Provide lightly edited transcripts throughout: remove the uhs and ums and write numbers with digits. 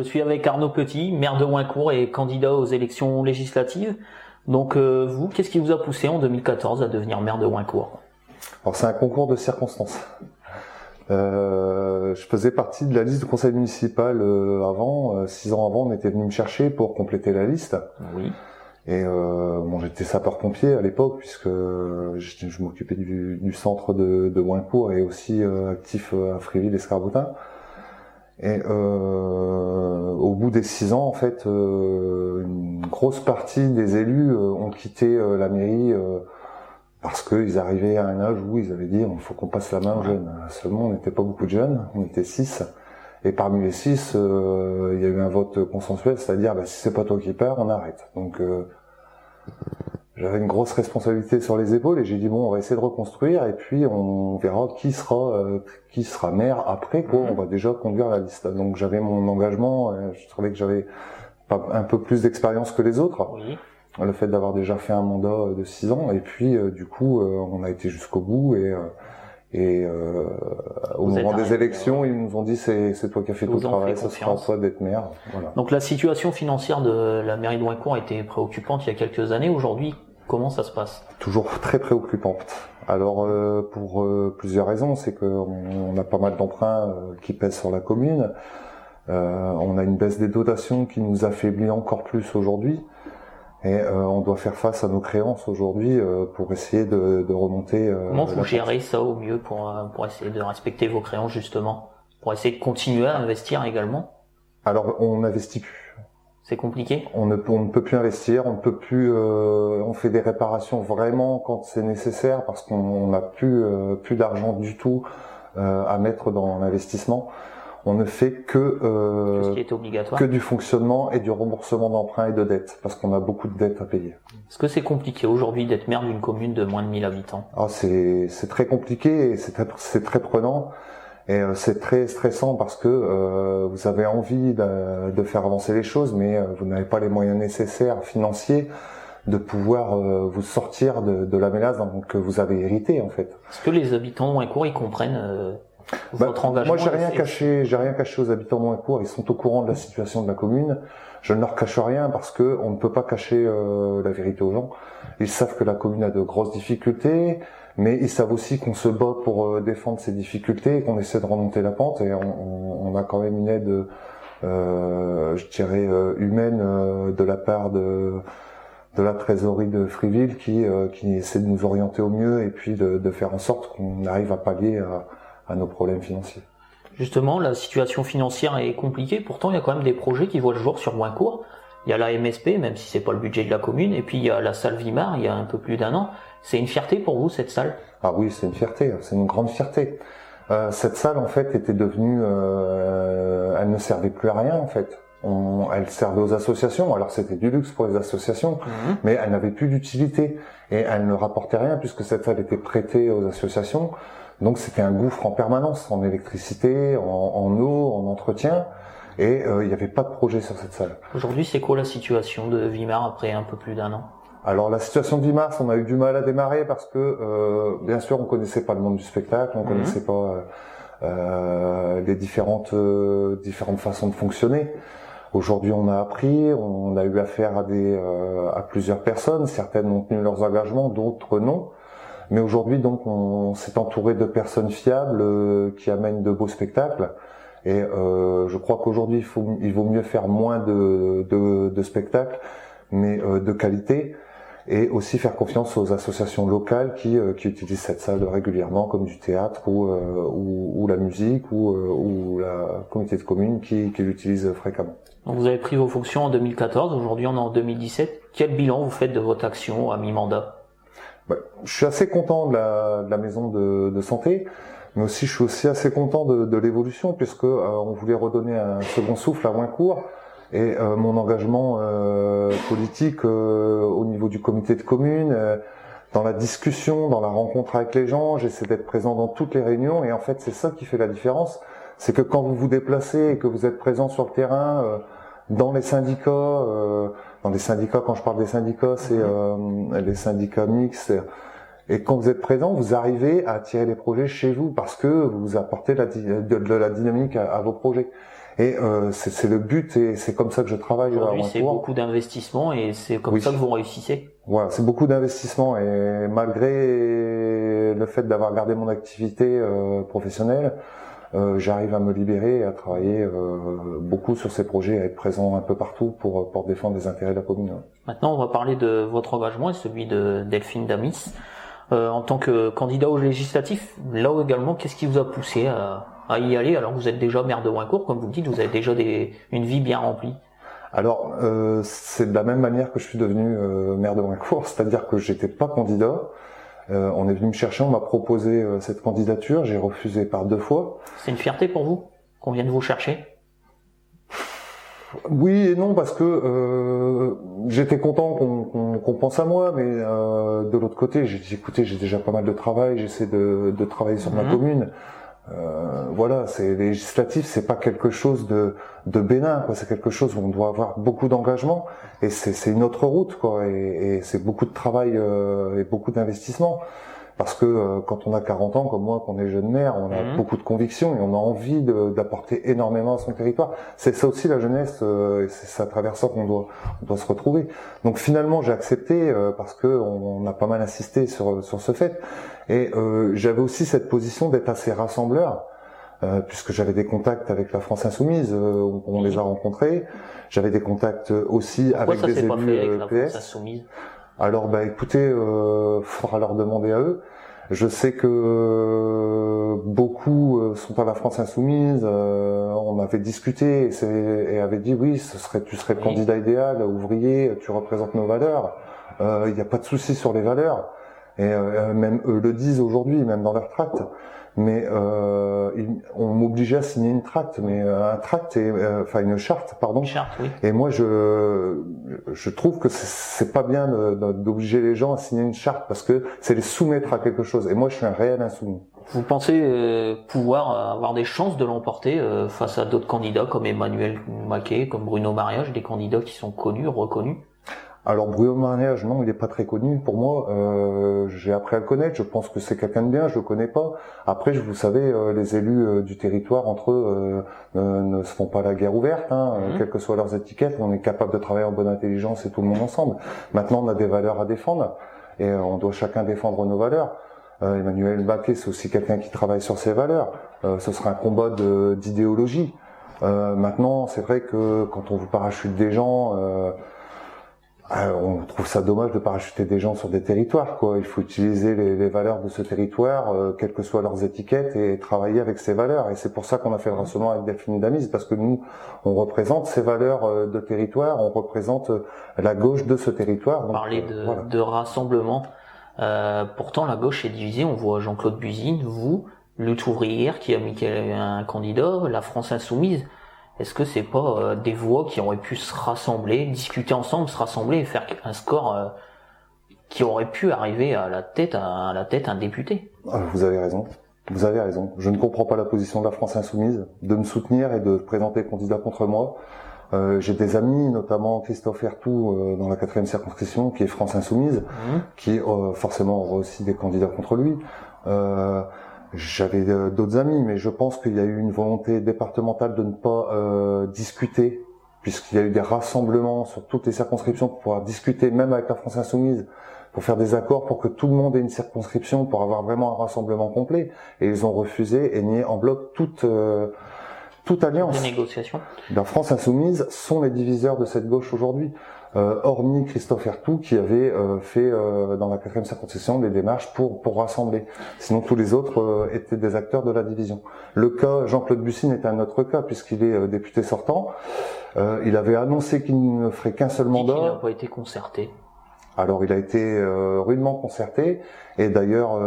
suis avec Arnaud Petit, maire de Hoincourt et candidat aux élections législatives. Donc vous, qu'est-ce qui vous a poussé en 2014 à devenir maire de Hoincourt? Alors c'est un concours de circonstances. Je faisais partie de la liste du conseil municipal avant, 6 ans avant, on était venu me chercher pour compléter la liste. Oui. Et bon, j'étais sapeur-pompier à l'époque puisque je m'occupais du centre de Hoincourt et aussi actif à Fréville-Escarbotin. Et au bout des 6 ans, en fait, une grosse partie des élus ont quitté la mairie parce qu'ils arrivaient à un âge où ils avaient dit il faut qu'on passe la main aux jeunes. Seulement, on n'était pas beaucoup de jeunes, on était 6. Et parmi les 6, il y a eu un vote consensuel, c'est-à-dire si c'est pas toi qui pars, on arrête. Donc j'avais une grosse responsabilité sur les épaules et j'ai dit bon, on va essayer de reconstruire et puis on verra qui sera maire après quoi. On va déjà conduire la liste. Donc j'avais mon engagement, je trouvais que j'avais un peu plus d'expérience que les autres. Oui. Le fait d'avoir déjà fait un mandat de 6 ans et puis du coup on a été jusqu'au bout et au moment des élections, ils nous ont dit c'est toi qui as fait tout le travail, ça sera à toi d'être maire. Voilà. Donc la situation financière de la mairie de Hoincourt était préoccupante il y a quelques années. Aujourd'hui, comment ça se passe? Toujours très préoccupante. Alors pour plusieurs raisons, c'est qu'on a pas mal d'emprunts qui pèsent sur la commune. On a une baisse des dotations qui nous affaiblit encore plus aujourd'hui. Et on doit faire face à nos créances aujourd'hui pour essayer de remonter. Comment vous gérez ça au mieux pour essayer de respecter vos créances justement, pour essayer de continuer à investir également? Alors on n'investit plus. C'est compliqué. On ne peut plus investir, on ne peut plus. On fait des réparations vraiment quand c'est nécessaire parce qu'on n'a plus d'argent du tout à mettre dans l'investissement. On ne fait que ce qui est obligatoire, que du fonctionnement et du remboursement d'emprunts et de dettes, parce qu'on a beaucoup de dettes à payer. Est-ce que c'est compliqué aujourd'hui d'être maire d'une commune de moins de 1000 habitants? C'est très compliqué et c'est très prenant et c'est très stressant parce que vous avez envie de faire avancer les choses, mais vous n'avez pas les moyens nécessaires financiers de pouvoir vous sortir de la mélasse que vous avez héritée en fait. Est-ce que les habitants de Hoincourt ils comprennent votre engagement? Moi, j'ai rien caché aux habitants de Hoincourt. Ils sont au courant de la situation de la commune. Je ne leur cache rien parce que on ne peut pas cacher la vérité aux gens. Ils savent que la commune a de grosses difficultés, mais ils savent aussi qu'on se bat pour défendre ces difficultés, qu'on essaie de remonter la pente. Et on a quand même une aide, je dirais, humaine de la part de la trésorerie de Fréville qui essaie de nous orienter au mieux et puis de faire en sorte qu'on arrive à pallier à nos problèmes financiers. Justement, la situation financière est compliquée, pourtant il y a quand même des projets qui voient le jour sur Hoincourt. Il y a la MSP, même si c'est pas le budget de la commune, et puis il y a la salle Vimar, il y a un peu plus d'1 an. C'est une fierté pour vous, cette salle? Ah oui, c'est une fierté, c'est une grande fierté. Cette salle, en fait, était devenue... elle ne servait plus à rien, en fait. Elle servait aux associations, alors c'était du luxe pour les associations, mais elle n'avait plus d'utilité, et elle ne rapportait rien, puisque cette salle était prêtée aux associations. Donc c'était un gouffre en permanence, en électricité, en eau, en entretien, et il n'y avait pas de projet sur cette salle. Aujourd'hui, c'est quoi la situation de Vimar après un peu plus d'1 an? Alors la situation de Vimar, on a eu du mal à démarrer parce que bien sûr on connaissait pas le monde du spectacle, on connaissait pas les différentes façons de fonctionner. Aujourd'hui, on a appris, on a eu affaire à plusieurs personnes, certaines ont tenu leurs engagements, d'autres non. Mais aujourd'hui, donc, on s'est entouré de personnes fiables qui amènent de beaux spectacles. Et je crois qu'aujourd'hui, il vaut mieux faire moins de spectacles, mais de qualité, et aussi faire confiance aux associations locales qui utilisent cette salle régulièrement, comme du théâtre ou la musique ou la communauté de communes qui l'utilise fréquemment. Donc vous avez pris vos fonctions en 2014, aujourd'hui on est en 2017. Quel bilan vous faites de votre action à mi-mandat? Je suis assez content de la maison de santé, mais aussi je suis aussi assez content de l'évolution puisque on voulait redonner un second souffle à Hoincourt et mon engagement politique au niveau du comité de communes, dans la discussion, dans la rencontre avec les gens, j'essaie d'être présent dans toutes les réunions et en fait c'est ça qui fait la différence, c'est que quand vous vous déplacez et que vous êtes présent sur le terrain, dans les syndicats, quand je parle des syndicats, c'est les syndicats mixtes. Et quand vous êtes présent, vous arrivez à attirer les projets chez vous parce que vous apportez de la dynamique à vos projets. Et c'est le but et c'est comme ça que je travaille. Aujourd'hui, c'est beaucoup d'investissement et c'est comme ça que vous réussissez. Voilà, c'est beaucoup d'investissement et malgré le fait d'avoir gardé mon activité professionnelle, j'arrive à me libérer et à travailler beaucoup sur ces projets, à être présent un peu partout pour défendre les intérêts de la commune. Maintenant, on va parler de votre engagement et celui de Delphine Damis. En tant que candidat aux législatifs, là également, qu'est-ce qui vous a poussé à y aller alors que vous êtes déjà maire de Wincourt, comme vous le dites, vous avez déjà une vie bien remplie? Alors, c'est de la même manière que je suis devenu maire de Wincourt, c'est-à-dire que j'étais pas candidat. On est venu me chercher, on m'a proposé cette candidature, j'ai refusé par 2 fois. C'est une fierté pour vous qu'on vienne vous chercher? Oui et non, parce que j'étais content qu'on pense à moi, mais de l'autre côté, j'ai dit écoutez, j'ai déjà pas mal de travail, j'essaie de travailler sur ma commune. Voilà, c'est législatif, c'est pas quelque chose de bénin, quoi. C'est quelque chose où on doit avoir beaucoup d'engagement et c'est une autre route, quoi. Et c'est beaucoup de travail et beaucoup d'investissement. Parce que quand on a 40 ans comme moi, qu'on est jeune maire, on a beaucoup de convictions et on a envie d'apporter énormément à son territoire. C'est ça aussi la jeunesse, et c'est à travers ça qu'on doit se retrouver. Donc finalement j'ai accepté parce que on a pas mal insisté sur ce fait. Et j'avais aussi cette position d'être assez rassembleur. Puisque j'avais des contacts avec la France Insoumise, on les a rencontrés. J'avais des contacts aussi avec des élus PS. Alors écoutez, faudra leur demander à eux. Je sais que beaucoup sont à la France Insoumise. On avait discuté et avait dit oui, tu serais le candidat idéal, ouvrier, tu représentes nos valeurs. Il n'y a pas de souci sur les valeurs. Et même eux le disent aujourd'hui, même dans leur tract. Mais on m'obligeait à signer une tract, mais un tract et enfin une charte, pardon. Une charte, oui. Et moi je trouve que c'est pas bien d'obliger les gens à signer une charte parce que c'est les soumettre à quelque chose. Et moi je suis un réel insoumis. Vous pensez pouvoir avoir des chances de l'emporter face à d'autres candidats comme Emmanuel Maquet, comme Bruno Mariage, des candidats qui sont connus, reconnus? Alors Bruno Mariage, non, il est pas très connu pour moi. J'ai appris à le connaître. Je pense que c'est quelqu'un de bien. Je le connais pas. Après, vous savez, les élus du territoire entre eux ne se font pas la guerre ouverte. Quelles que soient leurs étiquettes, on est capable de travailler en bonne intelligence et tout le monde ensemble. Maintenant, on a des valeurs à défendre et on doit chacun défendre nos valeurs. Emmanuel Maquet, c'est aussi quelqu'un qui travaille sur ses valeurs. Ce sera un combat d'idéologie. Maintenant, c'est vrai que quand on vous parachute des gens. On trouve ça dommage de parachuter des gens sur des territoires, quoi. Il faut utiliser les valeurs de ce territoire, quelles que soient leurs étiquettes, et travailler avec ces valeurs. Et c'est pour ça qu'on a fait le rassemblement avec Delphine Damis, parce que nous, on représente ces valeurs de territoire, on représente la gauche de ce territoire. Parler de rassemblement. Pourtant, la gauche est divisée. On voit Jean-Claude Buzyn, vous, Lutte ouvrière qui a mis un candidat, la France Insoumise. Est-ce que c'est pas des voix qui auraient pu se rassembler, discuter ensemble, se rassembler et faire un score qui aurait pu arriver à la tête un député? Vous avez raison. Vous avez raison. Je ne comprends pas la position de la France Insoumise de me soutenir et de présenter candidat contre moi. J'ai des amis, notamment Christophe Ertout dans la 4e circonscription, qui est France Insoumise, qui forcément aura aussi des candidats contre lui. J'avais d'autres amis, mais je pense qu'il y a eu une volonté départementale de ne pas discuter, puisqu'il y a eu des rassemblements sur toutes les circonscriptions pour pouvoir discuter, même avec la France Insoumise, pour faire des accords pour que tout le monde ait une circonscription, pour avoir vraiment un rassemblement complet. Et ils ont refusé et nié en bloc toute alliance. Les négociations. La France Insoumise sont les diviseurs de cette gauche aujourd'hui. Hormis Christophe Ertout qui avait fait dans la 4e circonscription des démarches pour rassembler. Sinon tous les autres étaient des acteurs de la division. Le cas Jean-Claude Buzyn est un autre cas puisqu'il est député sortant. Il avait annoncé qu'il ne ferait qu'un seul mandat. Il n'a pas été concerté. Alors il a été rudement concerté et d'ailleurs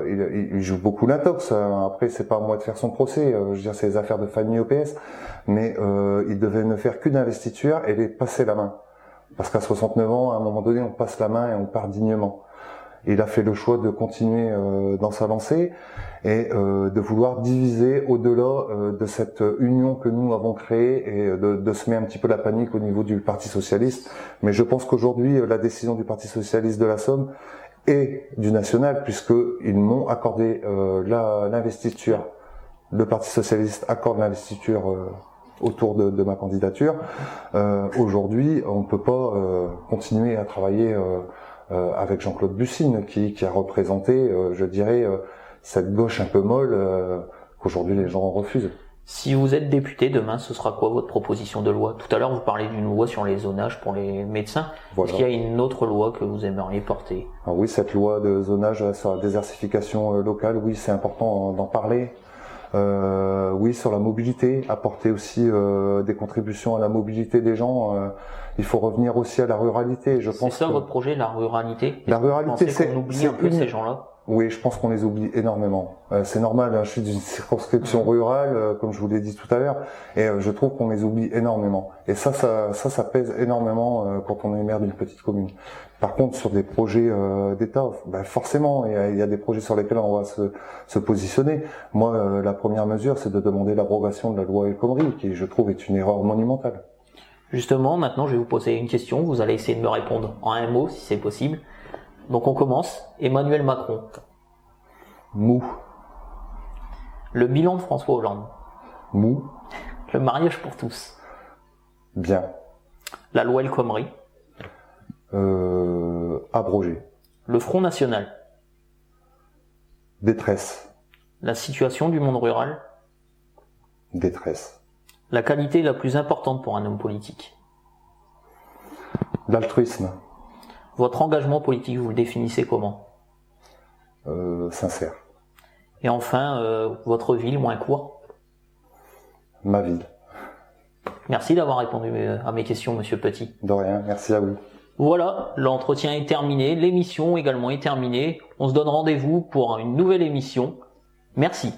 il joue beaucoup l'intox. Après c'est pas à moi de faire son procès, je veux dire c'est les affaires de famille au PS, mais il devait ne faire qu'une investiture et les passer la main. Parce qu'à 69 ans, à un moment donné, on passe la main et on part dignement. Il a fait le choix de continuer dans sa lancée et de vouloir diviser au-delà de cette union que nous avons créée et de semer un petit peu la panique au niveau du Parti Socialiste. Mais je pense qu'aujourd'hui, la décision du Parti Socialiste de la Somme et du National, puisqu'ils m'ont accordé l'investiture. Le Parti Socialiste accorde l'investiture autour de ma candidature. Aujourd'hui, on ne peut pas continuer à travailler avec Jean-Claude Bussine, qui a représenté, je dirais, cette gauche un peu molle qu'aujourd'hui les gens refusent. Si vous êtes député demain, ce sera quoi votre proposition de loi? Tout à l'heure, vous parlez d'une loi sur les zonages pour les médecins. Voilà. Est-ce qu'il y a une autre loi que vous aimeriez porter? Alors oui, cette loi de zonage sur la désertification locale, oui, c'est important d'en parler. Oui, sur la mobilité, apporter aussi des contributions à la mobilité des gens. Il faut revenir aussi à la ruralité. Je pense c'est ça votre projet, la ruralité? La ruralité, c'est oublie un peu ces gens-là. Oui, je pense qu'on les oublie énormément. C'est normal, hein, je suis d'une circonscription rurale, comme je vous l'ai dit tout à l'heure, et je trouve qu'on les oublie énormément. Et ça pèse énormément quand on est maire d'une petite commune. Par contre, sur des projets d'État, forcément, il y a des projets sur lesquels on va se positionner. Moi, la première mesure, c'est de demander l'abrogation de la loi El Khomri, qui, je trouve, est une erreur monumentale. Justement, maintenant, je vais vous poser une question. Vous allez essayer de me répondre en un mot, si c'est possible. Donc on commence. Emmanuel Macron. Mou. Le bilan de François Hollande. Mou. Le mariage pour tous. Bien. La loi El Khomri. Abrogé. Le Front National. Détresse. La situation du monde rural. Détresse. La qualité la plus importante pour un homme politique. L'altruisme. Votre engagement politique, vous le définissez comment? Sincère. Et enfin, votre ville, Moincourt. Ma ville. Merci d'avoir répondu à mes questions, Monsieur Petit. De rien, merci à vous. Voilà, l'entretien est terminé, l'émission également est terminée. On se donne rendez-vous pour une nouvelle émission. Merci.